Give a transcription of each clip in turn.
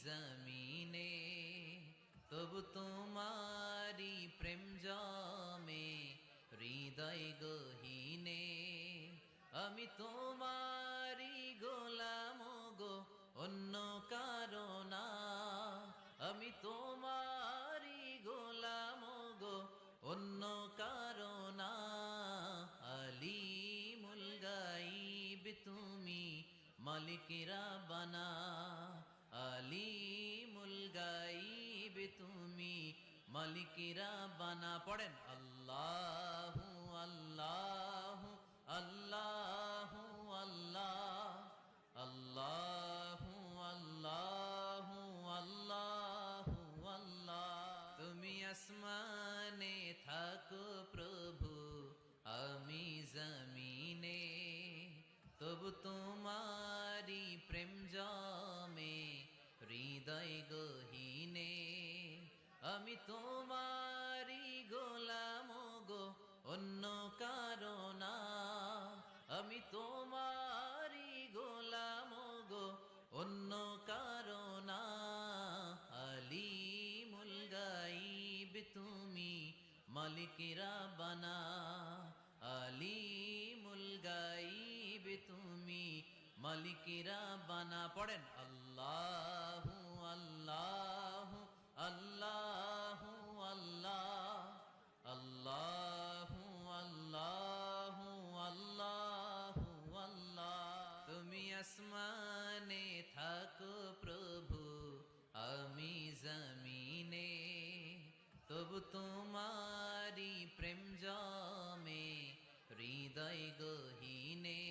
জমিনে তবু তোমারি প্রেম জমে হৃদয় গহীনে আমি তোমারি গোলাম গো অন্য কারো না আমি তোমারি গোলাম গো অন্য কারো না আলিমুল গাইব তুমি মালিকেরা বানা আলিমুল গাইব তুমি মালিকেরা বানা পড়েন আল্লাহু আল্লাহু আল্লাহু আল্লাহ আল্লাহু আল্লাহু আল্লাহু আল্লাহ তুমি আসমানে থাকো প্রভু আমি জমিনে তবু তোমারি প্রেম জমে হৃদয় গহীনে আমি তোমারি গোলাম গো অন্য কারো না আমি তোমারি গোলাম গো অন্য কারো না আলিমুল গাইব তুমি মালিকেরা বানা আলিমুল গাইব তুমি মালিকেরা বানা পড়েন আল্লাহু আল্লাহু আল্লাহু আল্লাহ আল্লাহু আল্লাহু আল্লাহু আল্লাহ তুমি আসমানে থাকো প্রভু আমি জমিনে তবু তোমারি প্রেম জমে হৃদয় গহীনে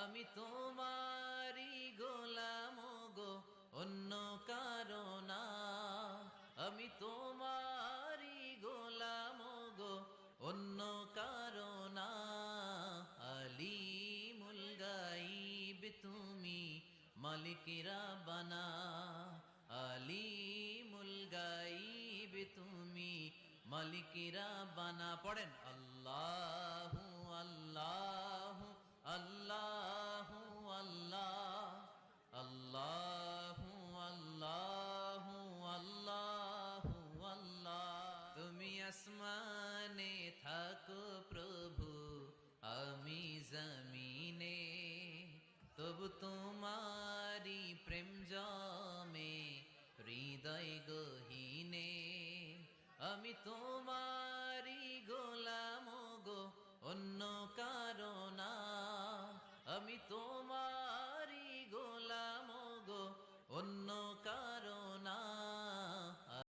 আমি তোমারি গোলাম গো অন্য কারো না আমি তোমারি গোলাম গো অন্য কারো না আলিমুল গাইব তুমি মালিকেরা বানা আলিমুল গাইব তুমি মালিকেরা বানা পড়েন আল্লাহু আল্লাহ